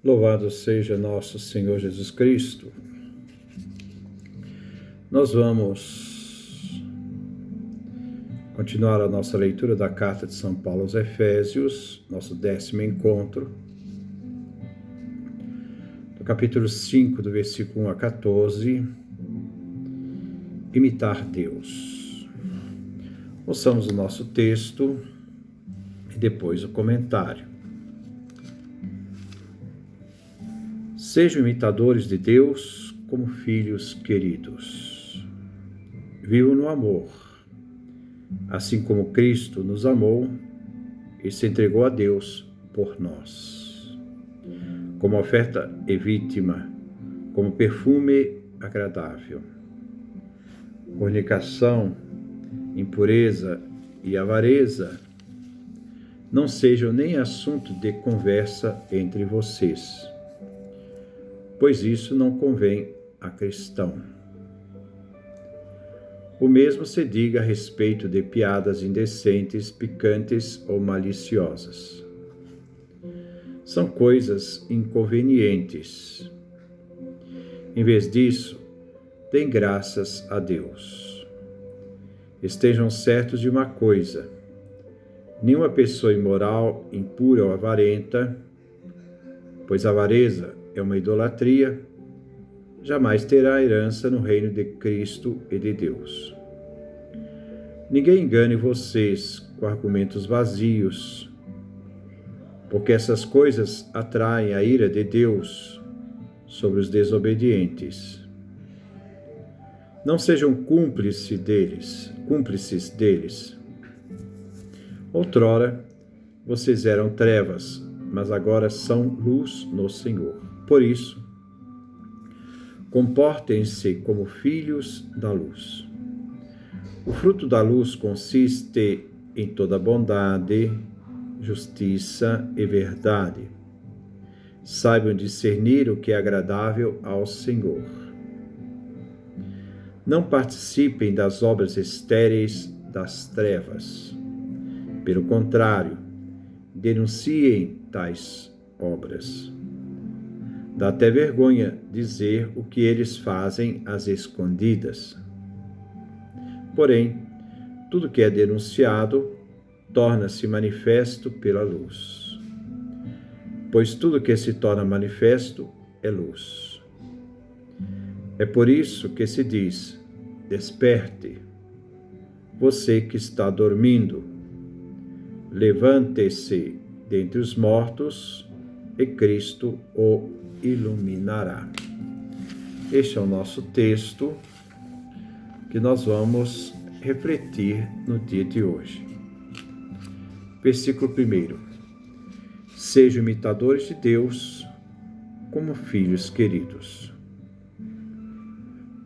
Louvado seja nosso Senhor Jesus Cristo. Nós vamos continuar a nossa leitura da Carta de São Paulo aos Efésios, nosso 10º encontro, do capítulo 5, do versículo 1 a 14, imitar Deus. Ouçamos o nosso texto e depois o comentário. Sejam imitadores de Deus como filhos queridos. Vivam no amor, assim como Cristo nos amou e se entregou a Deus por nós, como oferta e vítima, como perfume agradável. Fornicação, impureza e avareza não sejam nem assunto de conversa entre vocês, pois isso não convém a cristão. O mesmo se diga a respeito de piadas indecentes, picantes ou maliciosas. São coisas inconvenientes. Em vez disso, deem graças a Deus. Estejam certos de uma coisa: nenhuma pessoa imoral, impura ou avarenta, pois a avareza é uma idolatria, jamais terá herança no reino de Cristo e de Deus. Ninguém engane vocês com argumentos vazios, porque essas coisas atraem a ira de Deus sobre os desobedientes. Não sejam cúmplices deles. Outrora, vocês eram trevas, mas agora são luz no Senhor. Por isso, comportem-se como filhos da luz. O fruto da luz consiste em toda bondade, justiça e verdade. Saibam discernir o que é agradável ao Senhor. Não participem das obras estéreis das trevas. Pelo contrário, denunciem tais obras. Dá até vergonha dizer o que eles fazem às escondidas. Porém, tudo que é denunciado torna-se manifesto pela luz. Pois tudo que se torna manifesto é luz. É por isso que se diz: desperte, você que está dormindo, levante-se dentre os mortos e Cristo o iluminará. Este é o nosso texto que nós vamos refletir no dia de hoje. Versículo 1. Sejam imitadores de Deus como filhos queridos.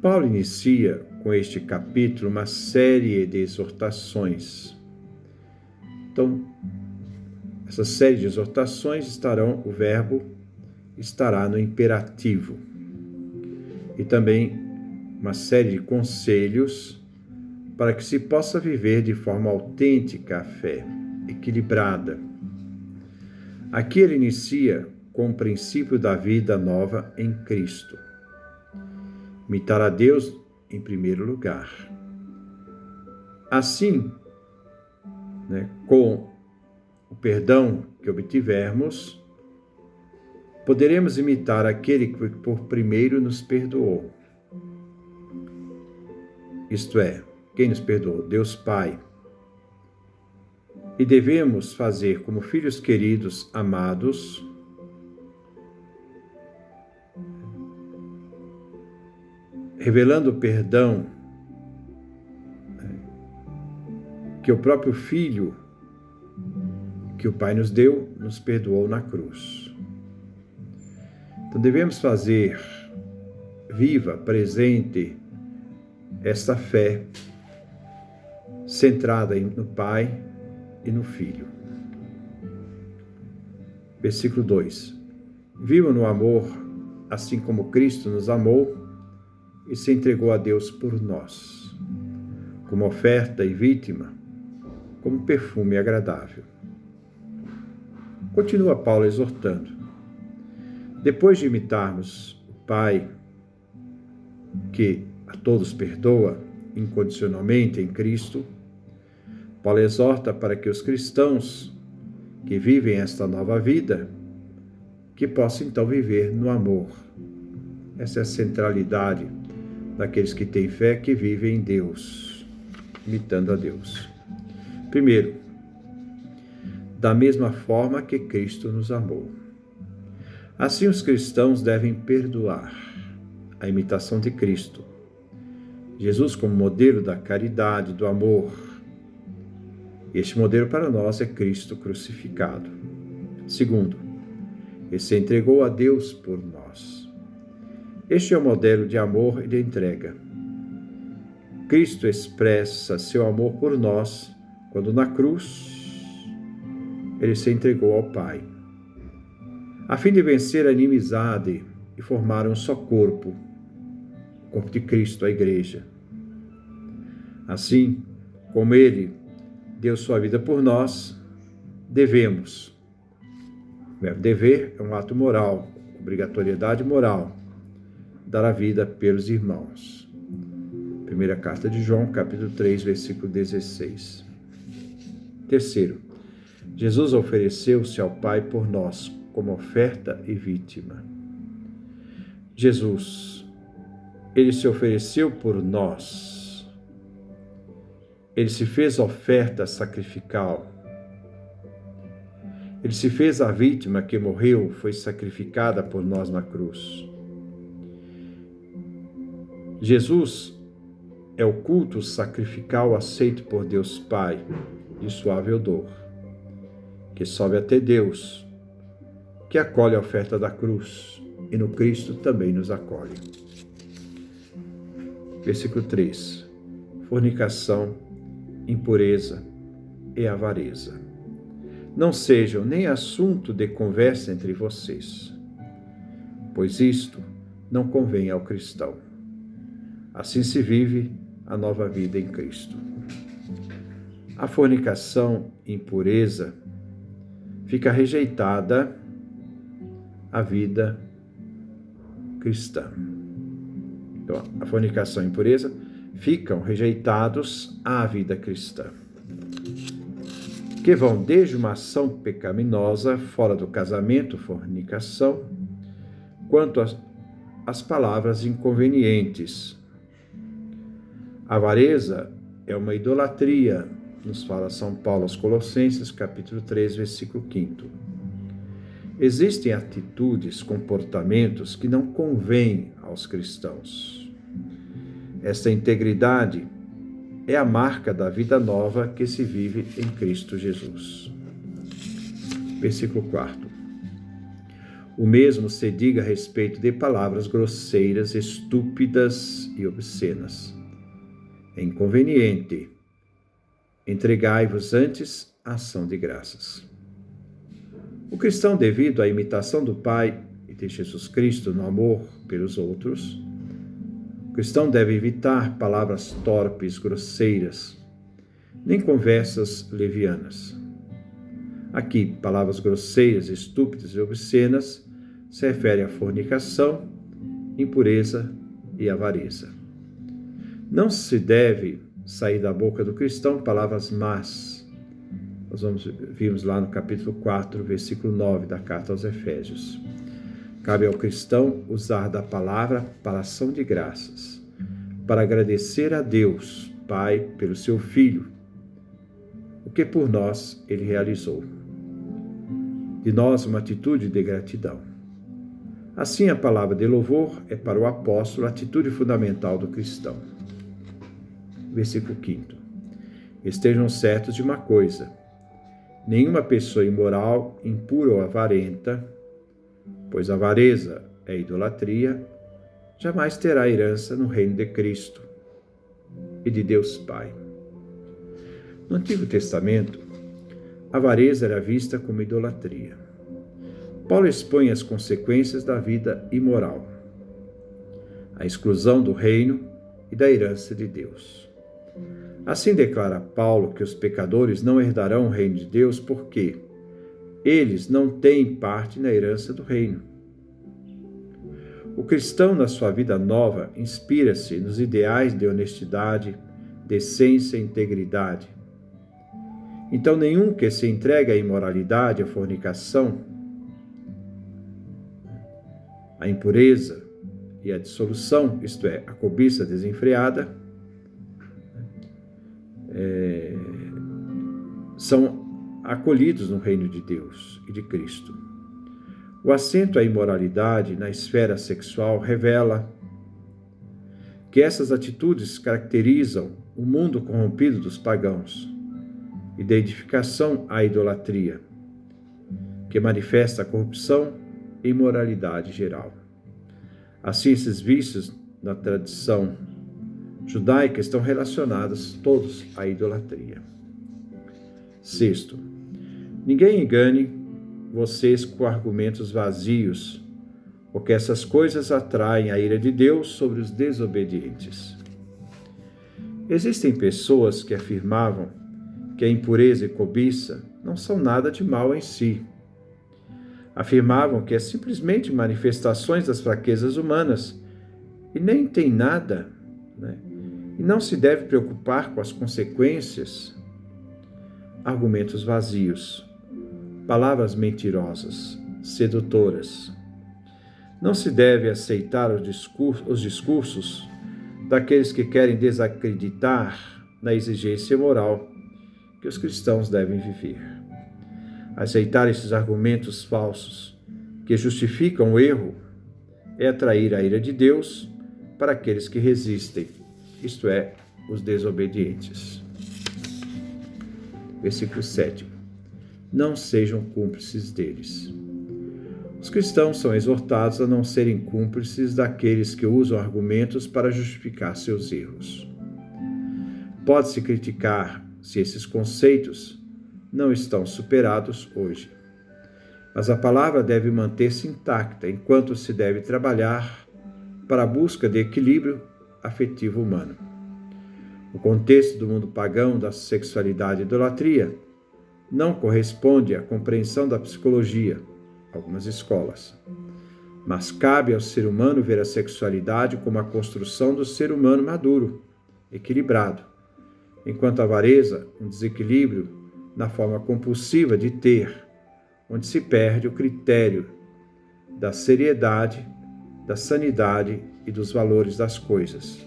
Paulo inicia com este capítulo uma série de exortações. Então, essa série de exortações o verbo estará no imperativo. E também uma série de conselhos para que se possa viver de forma autêntica a fé, equilibrada. Aqui ele inicia com o princípio da vida nova em Cristo. Imitar a Deus em primeiro lugar. Assim, com o perdão que obtivermos, poderemos imitar aquele que por primeiro nos perdoou. Isto é, quem nos perdoou? Deus Pai. E devemos fazer como filhos queridos, amados, revelando o perdão que o próprio Filho, que o Pai nos deu, nos perdoou na cruz. Então devemos fazer viva, presente, esta fé centrada no Pai e no Filho. Versículo 2. Vivam no amor, assim como Cristo nos amou e se entregou a Deus por nós, como oferta e vítima, como perfume agradável. Continua Paulo exortando. Depois de imitarmos o Pai, que a todos perdoa incondicionalmente em Cristo, Paulo exorta para que os cristãos que vivem esta nova vida, que possam então viver no amor. Essa é a centralidade daqueles que têm fé, que vivem em Deus, imitando a Deus. Primeiro, da mesma forma que Cristo nos amou. Assim, os cristãos devem perdoar, a imitação de Cristo. Jesus como modelo da caridade, do amor. Este modelo para nós é Cristo crucificado. Segundo, ele se entregou a Deus por nós. Este é o modelo de amor e de entrega. Cristo expressa seu amor por nós quando na cruz ele se entregou ao Pai, a fim de vencer a inimizade e formar um só corpo, o corpo de Cristo, a Igreja. Assim, como ele deu sua vida por nós, devemos. Dever é um ato moral, obrigatoriedade moral, dar a vida pelos irmãos. Primeira carta de João, capítulo 3, versículo 16. Terceiro, Jesus ofereceu-se ao Pai por nós, como oferta e vítima. Jesus, ele se ofereceu por nós. Ele se fez oferta sacrificial. Ele se fez a vítima que morreu, foi sacrificada por nós na cruz. Jesus é o culto sacrificial aceito por Deus Pai, de suave odor, que sobe até Deus, que acolhe a oferta da cruz, e no Cristo também nos acolhe. Versículo 3. Fornicação, impureza e avareza não sejam nem assunto de conversa entre vocês, pois isto não convém ao cristão. Assim se vive a nova vida em Cristo. A fornicação e impureza fica rejeitada à vida cristã. Então, a fornicação e impureza ficam rejeitados à vida cristã, que vão desde uma ação pecaminosa fora do casamento, fornicação, quanto às palavras inconvenientes. A avareza é uma idolatria, nos fala São Paulo aos Colossenses, capítulo 3, versículo 5. Existem atitudes, comportamentos que não convêm aos cristãos. Esta integridade é a marca da vida nova que se vive em Cristo Jesus. Versículo 4. O mesmo se diga a respeito de palavras grosseiras, estúpidas e obscenas. É inconveniente. Entregai-vos antes à ação de graças. O cristão, devido à imitação do Pai e de Jesus Cristo no amor pelos outros, o cristão deve evitar palavras torpes, grosseiras, nem conversas levianas. Aqui, palavras grosseiras, estúpidas e obscenas se refere à fornicação, impureza e avareza. Não se deve sair da boca do cristão palavras más. Nós vimos lá no capítulo 4, versículo 9 da carta aos Efésios. Cabe ao cristão usar da palavra para ação de graças, para agradecer a Deus, Pai, pelo seu Filho, o que por nós ele realizou. De nós, uma atitude de gratidão. Assim, a palavra de louvor é para o apóstolo a atitude fundamental do cristão. Versículo 5. Estejam certos de uma coisa: nenhuma pessoa imoral, impura ou avarenta, pois a avareza é idolatria, jamais terá herança no reino de Cristo e de Deus Pai. No Antigo Testamento, a avareza era vista como idolatria. Paulo expõe as consequências da vida imoral, a exclusão do reino e da herança de Deus. Assim declara Paulo que os pecadores não herdarão o reino de Deus porque eles não têm parte na herança do reino. O cristão, na sua vida nova, inspira-se nos ideais de honestidade, decência e integridade. Então, nenhum que se entregue à imoralidade, à fornicação, à impureza e à dissolução, isto é, a cobiça desenfreada, são acolhidos no reino de Deus e de Cristo. O assento à imoralidade na esfera sexual revela que essas atitudes caracterizam o mundo corrompido dos pagãos e da edificação à idolatria, que manifesta a corrupção e imoralidade geral. Assim, esses vícios na tradição judaica estão relacionados todos à idolatria. Sexto, ninguém engane vocês com argumentos vazios, porque essas coisas atraem a ira de Deus sobre os desobedientes. Existem pessoas que afirmavam que a impureza e cobiça não são nada de mal em si. Afirmavam que é simplesmente manifestações das fraquezas humanas e nem tem nada, e não se deve preocupar com as consequências. Argumentos vazios, palavras mentirosas, sedutoras. Não se deve aceitar os discursos daqueles que querem desacreditar na exigência moral que os cristãos devem viver. Aceitar esses argumentos falsos que justificam o erro é atrair a ira de Deus para aqueles que resistem, isto é, os desobedientes. Versículo 7. Não sejam cúmplices deles. Os cristãos são exortados a não serem cúmplices daqueles que usam argumentos para justificar seus erros. Pode-se criticar se esses conceitos não estão superados hoje, mas a palavra deve manter-se intacta enquanto se deve trabalhar para a busca de equilíbrio afetivo humano. O contexto do mundo pagão da sexualidade e idolatria não corresponde à compreensão da psicologia, algumas escolas. Mas cabe ao ser humano ver a sexualidade como a construção do ser humano maduro, equilibrado, enquanto a avareza, um desequilíbrio na forma compulsiva de ter, onde se perde o critério da seriedade, da sanidade e dos valores das coisas.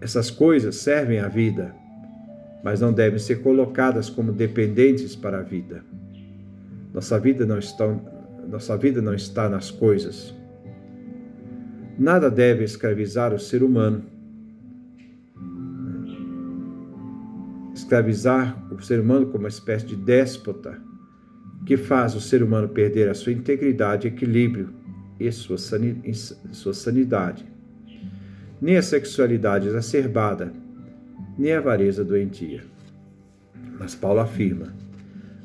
Essas coisas servem à vida, mas não devem ser colocadas como dependentes para a vida. Nossa vida não está nas coisas. Nada deve escravizar o ser humano. Escravizar o ser humano como uma espécie de déspota que faz o ser humano perder a sua integridade, equilíbrio e sua sanidade. Nem a sexualidade exacerbada, nem a avareza doentia. Mas Paulo afirma: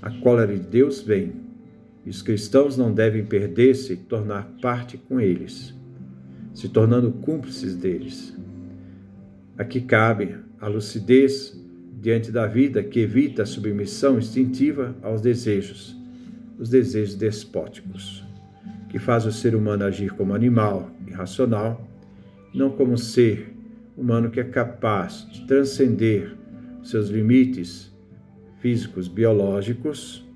a cólera de Deus vem, e os cristãos não devem perder-se e tornar parte com eles, se tornando cúmplices deles. Aqui cabe a lucidez diante da vida que evita a submissão instintiva aos desejos, os desejos despóticos, que faz o ser humano agir como animal irracional, não como ser humano que é capaz de transcender seus limites físicos, biológicos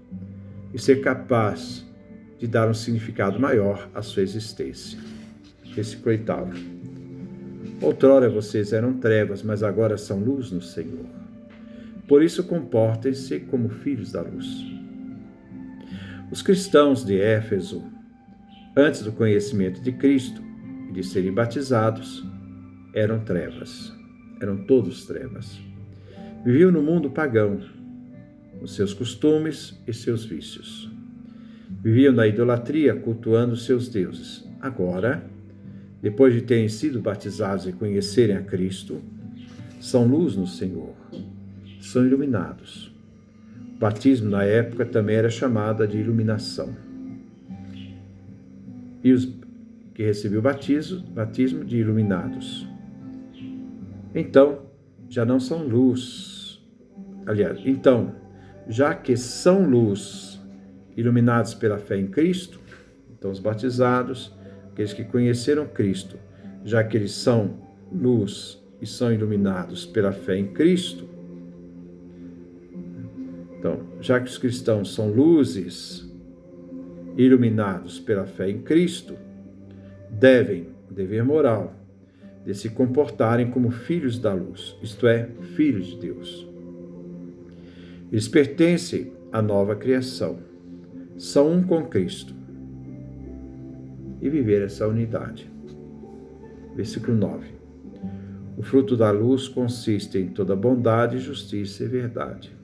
e ser capaz de dar um significado maior à sua existência. Versículo 8. Outrora vocês eram trevas, mas agora são luz no Senhor. Por isso comportem-se como filhos da luz. Os cristãos de Éfeso, antes do conhecimento de Cristo e de serem batizados, eram trevas. Eram todos trevas. Viviam no mundo pagão, nos seus costumes e seus vícios. Viviam na idolatria, cultuando seus deuses. Agora, depois de terem sido batizados e conhecerem a Cristo, são luz no Senhor, são iluminados. O batismo, na época, também era chamado de iluminação. E os que recebiam o batismo de iluminados. Então, já não são luz. Já que são luz iluminados pela fé em Cristo. Então, os batizados, aqueles que conheceram Cristo, já que eles são luz e são iluminados pela fé em Cristo. Então, já que os cristãos são luzes, iluminados pela fé em Cristo, devem, dever moral, de se comportarem como filhos da luz, isto é, filhos de Deus. Eles pertencem à nova criação, são um com Cristo. E viver essa unidade. Versículo 9. O fruto da luz consiste em toda bondade, justiça e verdade.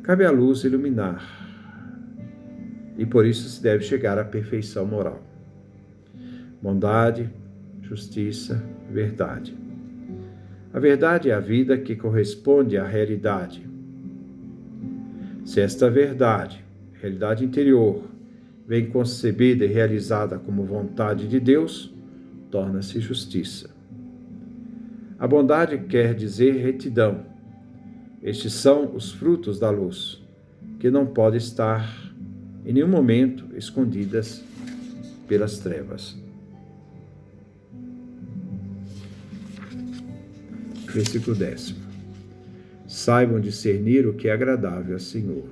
Cabe à luz iluminar, e por isso se deve chegar à perfeição moral. Bondade, justiça, verdade. A verdade é a vida que corresponde à realidade. Se esta verdade, realidade interior, vem concebida e realizada como vontade de Deus, torna-se justiça. A bondade quer dizer retidão. Estes são os frutos da luz, que não podem estar em nenhum momento escondidas pelas trevas. Versículo 10. Saibam discernir o que é agradável ao Senhor.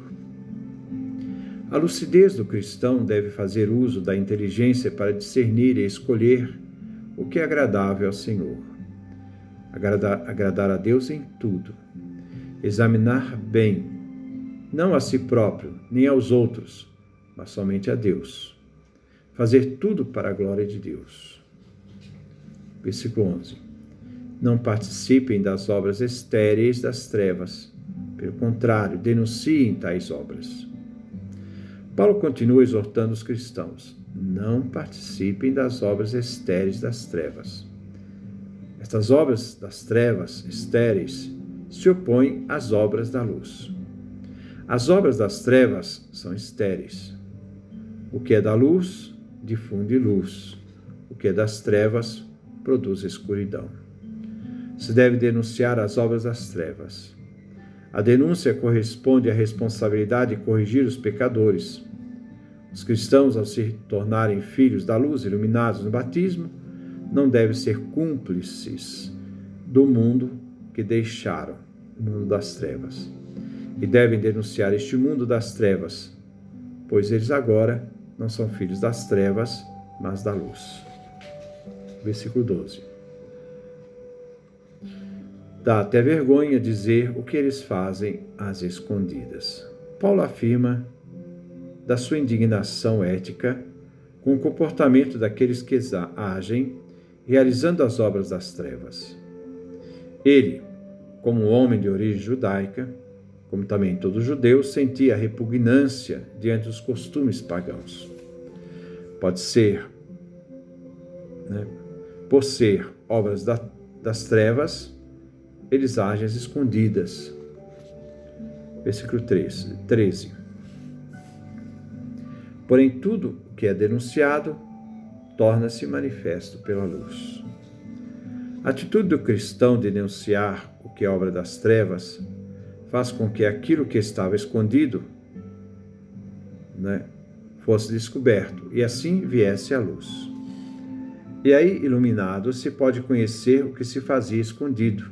A lucidez do cristão deve fazer uso da inteligência para discernir e escolher o que é agradável ao Senhor. Agradar a Deus em tudo. Examinar bem, não a si próprio, nem aos outros, mas somente a Deus. Fazer tudo para a glória de Deus. Versículo 11. Não participem das obras estéreis das trevas. Pelo contrário, denunciem tais obras. Paulo continua exortando os cristãos. Não participem das obras estéreis das trevas. Estas obras das trevas estéreis se opõem às obras da luz. As obras das trevas são estéreis. O que é da luz, difunde luz. O que é das trevas, produz escuridão. Se deve denunciar as obras das trevas. A denúncia corresponde à responsabilidade de corrigir os pecadores. Os cristãos, ao se tornarem filhos da luz, iluminados no batismo, não devem ser cúmplices do mundo que deixaram, o mundo das trevas. E devem denunciar este mundo das trevas, pois eles agora não são filhos das trevas, mas da luz. Versículo 12. Dá até vergonha dizer o que eles fazem às escondidas. Paulo afirma da sua indignação ética com o comportamento daqueles que agem, realizando as obras das trevas. Ele, como um homem de origem judaica, como também todo judeu, sentia repugnância diante dos costumes pagãos. Pode ser, por ser obras das trevas, eles agem às escondidas. Versículo 13. Porém, tudo o que é denunciado torna-se manifesto pela luz. A atitude do cristão de denunciar o que é obra das trevas faz com que aquilo que estava escondido fosse descoberto e assim viesse à luz. E aí, iluminado, se pode conhecer o que se fazia escondido.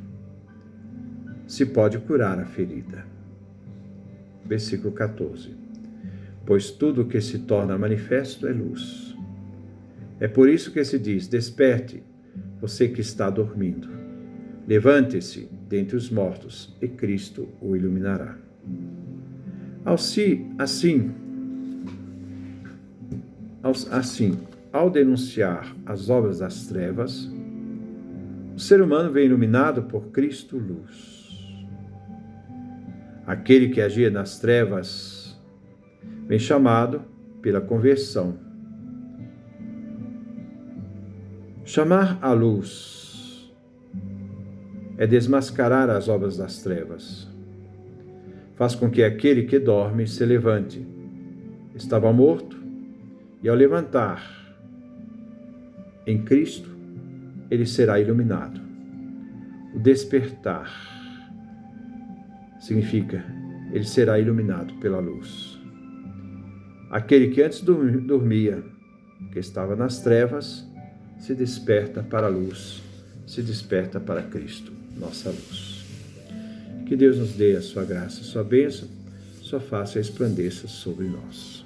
Se pode curar a ferida. Versículo 14. Pois tudo o que se torna manifesto é luz. É por isso que se diz: desperte, você que está dormindo. Levante-se dentre os mortos, e Cristo o iluminará. Ao denunciar as obras das trevas, o ser humano vem iluminado por Cristo luz. Aquele que agia nas trevas vem chamado pela conversão. Chamar à luz é desmascarar as obras das trevas. Faz com que aquele que dorme se levante. Estava morto, e ao levantar em Cristo, ele será iluminado. O despertar significa ele será iluminado pela luz. Aquele que antes dormia, que estava nas trevas, se desperta para a luz, se desperta para Cristo, nossa luz. Que Deus nos dê a sua graça, a sua bênção, sua face resplandeça sobre nós.